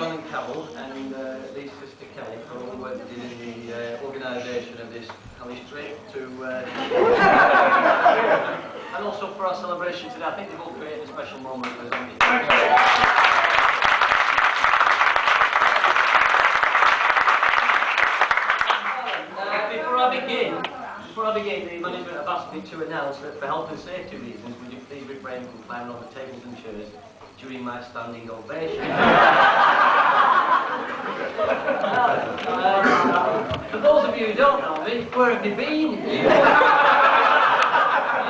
Alan Cowell and Lee's sister Kelly for all the work they did in the organisation of this Hellish trip to and also for our celebration today. I think they've all created a special moment for us. Before I begin, the management have asked me to announce that for health and safety reasons, would you please refrain from climbing on the tables and chairs during my standing ovation. For those of you who don't know me, where have you been? You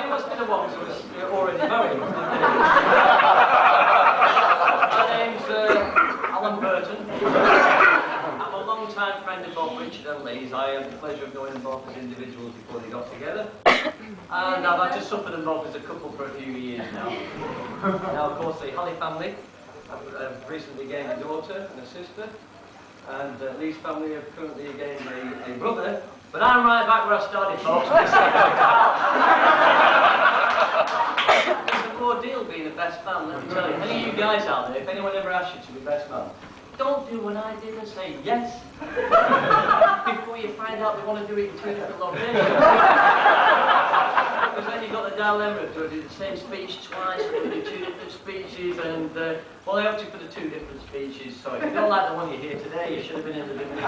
must be the ones who are already married. My name's Alan Burton. I'm a long-time friend of both Richard and Lee's. I had the pleasure of knowing them both as individuals before they got together. And I've had to suffer them both as a couple for a few years now. Now, of course, the Halley family have recently gained a daughter and a sister. And Lee's family have currently gained a brother. But I'm right back where I started, folks. It's a raw deal being the best man, let me tell you. Any of you guys out there, if anyone ever asks you to be best man, don't do what I did and say yes before you find out they want to do it in two different locations. Because then you've got the dilemma of doing the same speech twice, or doing two different speeches, and well, they opted for the two different speeches, so if you don't like the one you hear today, you should have been in the different.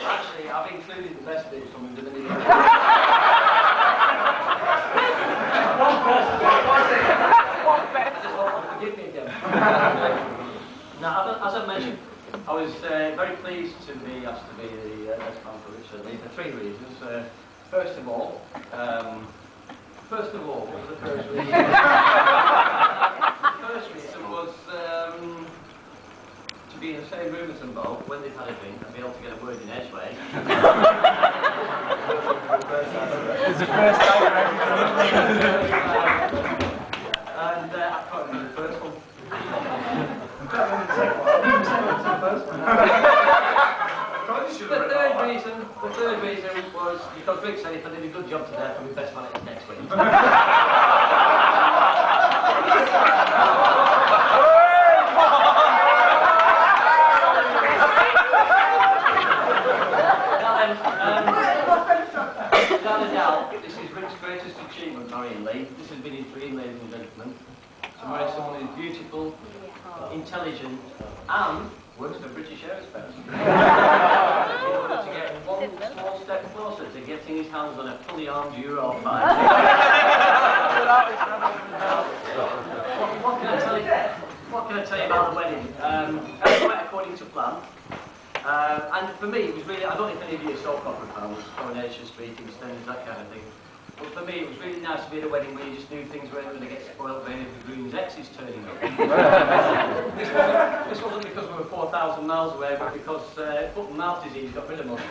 Actually, I've included the best bits from the video. Forgive me again. Now, as I mentioned, I was very pleased to be asked to be the best man for Richard Lee for three reasons. First of all, what was the first reason? The first reason was to be in the same room as them both when they've had a drink and be able to get a word in edgeways. It's the first time for everything. And I can't remember the first one. The third reason was because Rick said if I did a good job today, I'd be best man at next week. Without a doubt, this is Rick's greatest achievement, marrying Lee. This has been his dream, ladies and gentlemen. To marry someone who's beautiful, intelligent, and works for British Aerospace. In order to get one small step closer to getting his hands on a fully armed Eurofighter. What can I tell you about the wedding? It went according to plan. And for me, it was really, I don't know if any of you saw Copper Pounds, Coronation Street, EastEnders, that kind of thing. But for me, it was really nice to be at a wedding where you just knew things weren't going to get spoiled by any of the groom's exes turning up. This wasn't because we were 4,000 miles away, but because foot and mouth disease got rid of us.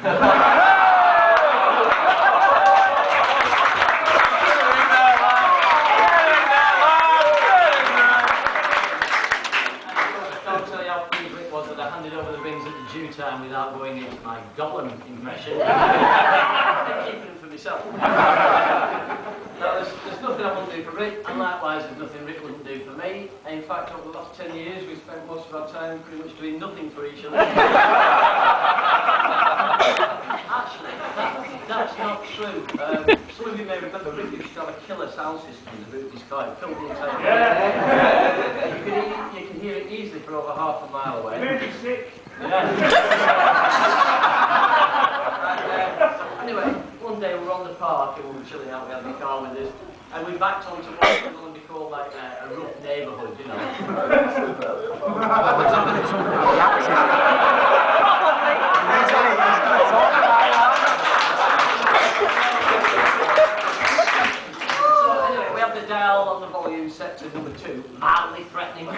I handed over the rings at the due time without going into my Gollum impression. I'm keeping them for myself. Now, there's nothing I wouldn't do for Rick, and likewise there's nothing Rick wouldn't do for me. In fact, over the last 10 years we've spent most of our time pretty much doing nothing for each other. Actually, that's not true. Some of you may remember Rick used to have a killer sound system in the boot of his car. It filled the entire you can hear it easily for over half a mile away. Very sick. Anyway, one day we were on the park and we were chilling out, we had the car with us, and we backed onto what would be called like a rough neighbourhood, you know. Dial on the volume set to number 2, mildly threatening. Does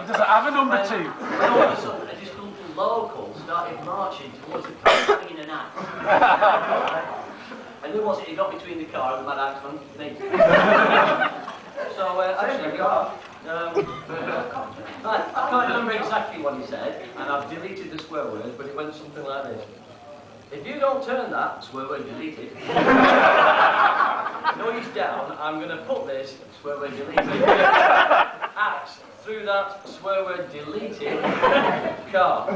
it have a number 2? And all of a sudden, a disgruntled local started marching towards the car, singing an axe. And who was it he got between the car and the mad axeman? Me. So, actually, I can't remember exactly what he said, and I've deleted the swear words, but it went something like this. If you don't turn that, swear word deleted. I'm going to put this swear word deleted at through that swear word deleted car.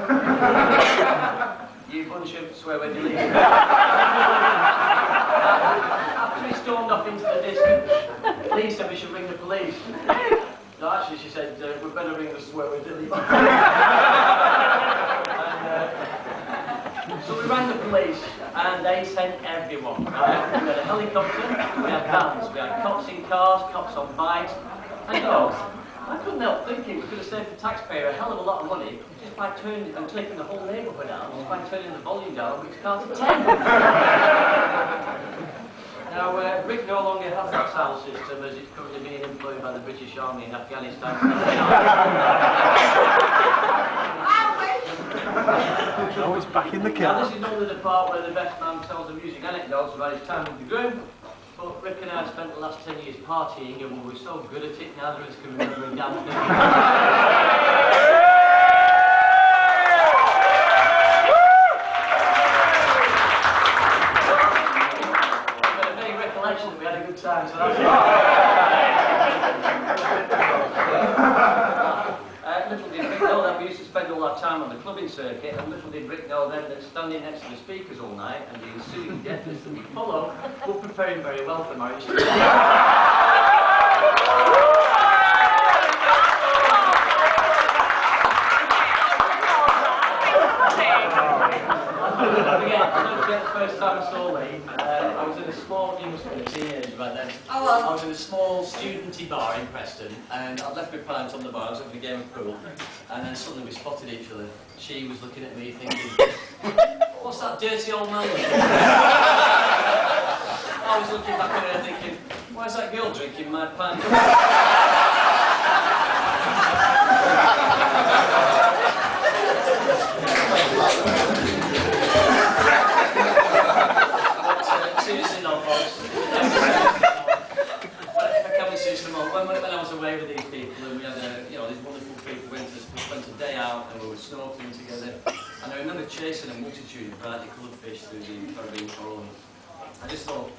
You bunch of swear word deleted. After he stormed off into the distance, Lee said we should ring the police. No, actually, she said we better ring the swear word deleted. So we rang the police, and they sent everyone. Right? We had a helicopter, we had vans, we had cops in cars, cops on bikes, and you know, I couldn't help thinking we could have saved the taxpayer a hell of a lot of money just by turning and taking the whole neighbourhood out, just by turning the volume down on Rick's car to 10. Now, Rick no longer has that sound system as it's currently being employed by the British Army in Afghanistan. Oh, it's back in the Now, car. this is normally the part where the best man tells amusing anecdotes about his time with the groom, but Rick and I have spent the last 10 years partying, and we were so good at it, neither of us can remember a damn thing. I've got a vague recollection that we had a good time, so that's little did Rick know that we used to spend all our time on the clubbing circuit, and little did Rick know then that standing next to the speakers all night and the ensuing deafness that would follow would prepare him very well for marriage. I'll never forget the first time I saw Lee. I was in a small, you must have been a teenager right then. I was in a small studenty bar in Preston, and I'd left my pants on the bar, I was having a game of pool, and then suddenly we spotted each other. She was looking at me thinking, what's that dirty old man looking at? I was looking back at her thinking, why is that girl drinking my pants? Seriously, no, folks. When I was away with these people, and we had these wonderful people we went a day out and we were snorkeling together. And I remember chasing a multitude of brightly coloured fish through the Caribbean coral. And I just thought,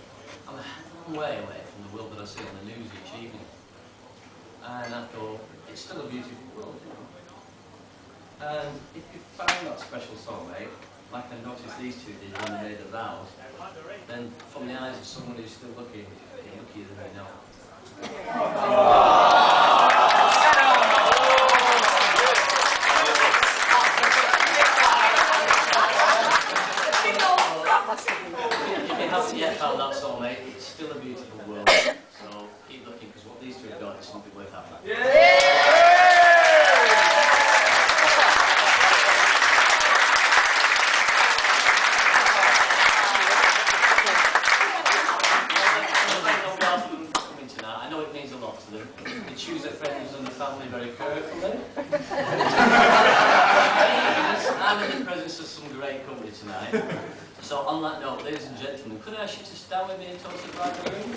I'm a long way away from the world that I see on the news each evening. And I thought, it's still a beautiful world, you know. And if you found that special soulmate, like I noticed these two did when they made the vows, then from the eyes of someone who's still looking, you're luckier than they know. If you haven't yet found that soulmate, it's still a beautiful world. So keep looking, because what these two have got is something worth having. Choose their friends and the family very carefully. I'm in the presence of some great company tonight. So on that note, ladies and gentlemen, could I ask you to stand with me and toast the bridegroom?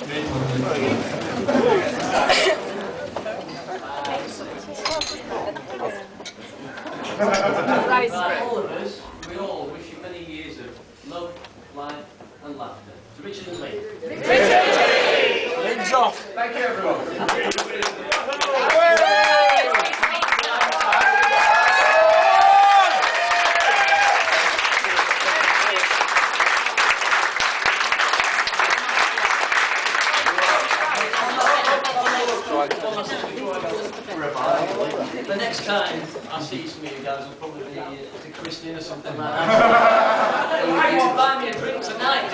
Right, all of us, we all wish you many years of love, life and laughter. To Richard and Lee. Legs off. Thank you, everyone. The next time I see some of you guys will probably be at a christening or something like that. You might buy me a drink tonight,